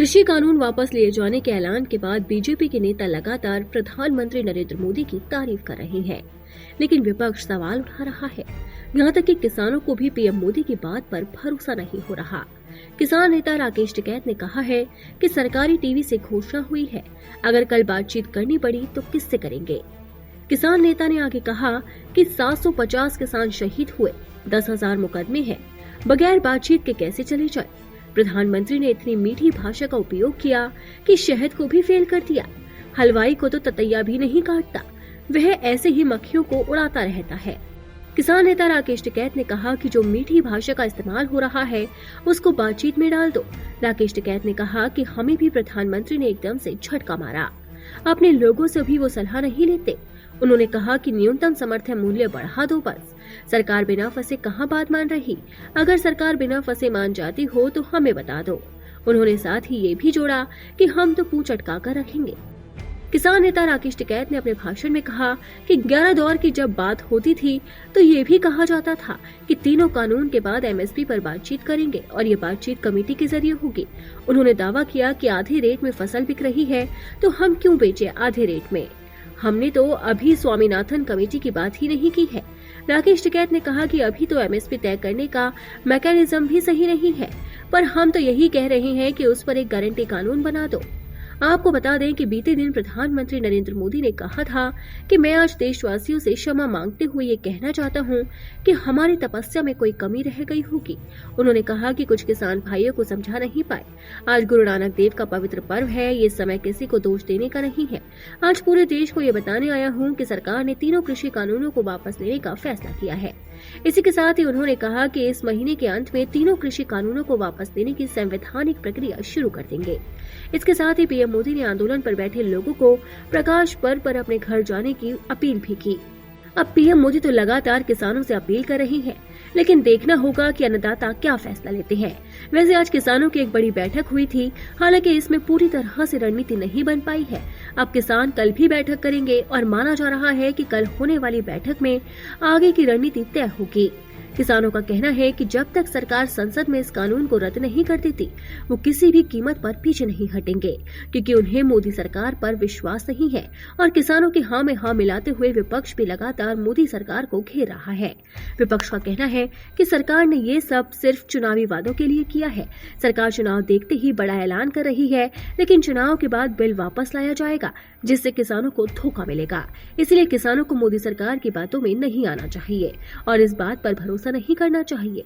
कृषि कानून वापस लिए जाने के ऐलान के बाद बीजेपी के नेता लगातार प्रधानमंत्री नरेंद्र मोदी की तारीफ कर रहे हैं, लेकिन विपक्ष सवाल उठा रहा है। यहाँ तक कि किसानों को भी पीएम मोदी की बात पर भरोसा नहीं हो रहा। किसान नेता राकेश टिकैत ने कहा है कि सरकारी टीवी से घोषणा हुई है, अगर कल बातचीत करनी पड़ी तो किससे करेंगे। किसान नेता ने आगे कहा कि 750 किसान शहीद हुए, 10,000 मुकदमे हैं, बगैर बातचीत के कैसे चले जाए। प्रधानमंत्री ने इतनी मीठी भाषा का उपयोग किया कि शहद को भी फेल कर दिया। हलवाई को तो ततैया भी नहीं काटता, वह ऐसे ही मक्खियों को उड़ाता रहता है। किसान नेता राकेश टिकैत ने कहा कि जो मीठी भाषा का इस्तेमाल हो रहा है उसको बातचीत में डाल दो। राकेश टिकैत ने कहा कि हमें भी प्रधानमंत्री ने एकदम से झटका मारा, अपने लोगों से भी वो सलाह नहीं लेते। उन्होंने कहा कि न्यूनतम समर्थन मूल्य बढ़ा दो बस। सरकार बिना फंसे कहां बात मान रही, अगर सरकार बिना फंसे मान जाती हो तो हमें बता दो। उन्होंने साथ ही ये भी जोड़ा कि हम तो पूंछ अटका कर रखेंगे। किसान नेता राकेश टिकैत ने अपने भाषण में कहा कि 11 दौर की जब बात होती थी तो ये भी कहा जाता था कि तीनों कानून के बाद एमएसपी पर बातचीत करेंगे और ये बातचीत कमेटी के जरिए होगी। उन्होंने दावा किया कि आधे रेट में फसल बिक रही है तो हम क्यों बेचे आधे रेट में। हमने तो अभी स्वामीनाथन कमेटी की बात ही नहीं की है। राकेश टिकैत ने कहा कि अभी तो एमएसपी तय करने का मैकेनिज्म भी सही नहीं है, पर हम तो यही कह रहे हैं कि उस पर एक गारंटी कानून बना दो। आपको बता दें कि बीते दिन प्रधानमंत्री नरेंद्र मोदी ने कहा था कि मैं आज देशवासियों से क्षमा मांगते हुए ये कहना चाहता हूं कि हमारी तपस्या में कोई कमी रह गई होगी। उन्होंने कहा कि कुछ किसान भाइयों को समझा नहीं पाए। आज गुरु नानक देव का पवित्र पर्व है, ये समय किसी को दोष देने का नहीं है। आज पूरे देश को ये बताने आया हूँ कि सरकार ने तीनों कृषि कानूनों को वापस लेने का फैसला किया है। इसी के साथ ही उन्होंने कहा कि इस महीने के अंत में तीनों कृषि कानूनों को वापस लेने की संवैधानिक प्रक्रिया शुरू कर देंगे। इसके साथ ही पीएम मोदी ने आंदोलन पर बैठे लोगों को प्रकाश पर्व पर अपने घर जाने की अपील भी की। अब पीएम मोदी तो लगातार किसानों से अपील कर रहे हैं, लेकिन देखना होगा कि अन्नदाता क्या फैसला लेते हैं। वैसे आज किसानों की एक बड़ी बैठक हुई थी, हालांकि इसमें पूरी तरह से रणनीति नहीं बन पाई है। अब किसान कल भी बैठक करेंगे और माना जा रहा है कि कल होने वाली बैठक में आगे की रणनीति तय होगी। किसानों का कहना है कि जब तक सरकार संसद में इस कानून को रद्द नहीं कर देती, वो किसी भी कीमत पर पीछे नहीं हटेंगे, क्योंकि उन्हें मोदी सरकार पर विश्वास नहीं है। और किसानों के हाँ में हाँ मिलाते हुए विपक्ष भी लगातार मोदी सरकार को घेर रहा है। विपक्ष का कहना है कि सरकार ने ये सब सिर्फ चुनावी वादों के लिए किया है। सरकार चुनाव देखते ही बड़ा ऐलान कर रही है, लेकिन चुनाव के बाद बिल वापस लाया जाएगा, जिससे किसानों को धोखा मिलेगा। इसलिए किसानों को मोदी सरकार की बातों में नहीं आना चाहिए और इस बात पर भरोसा नहीं करना चाहिए।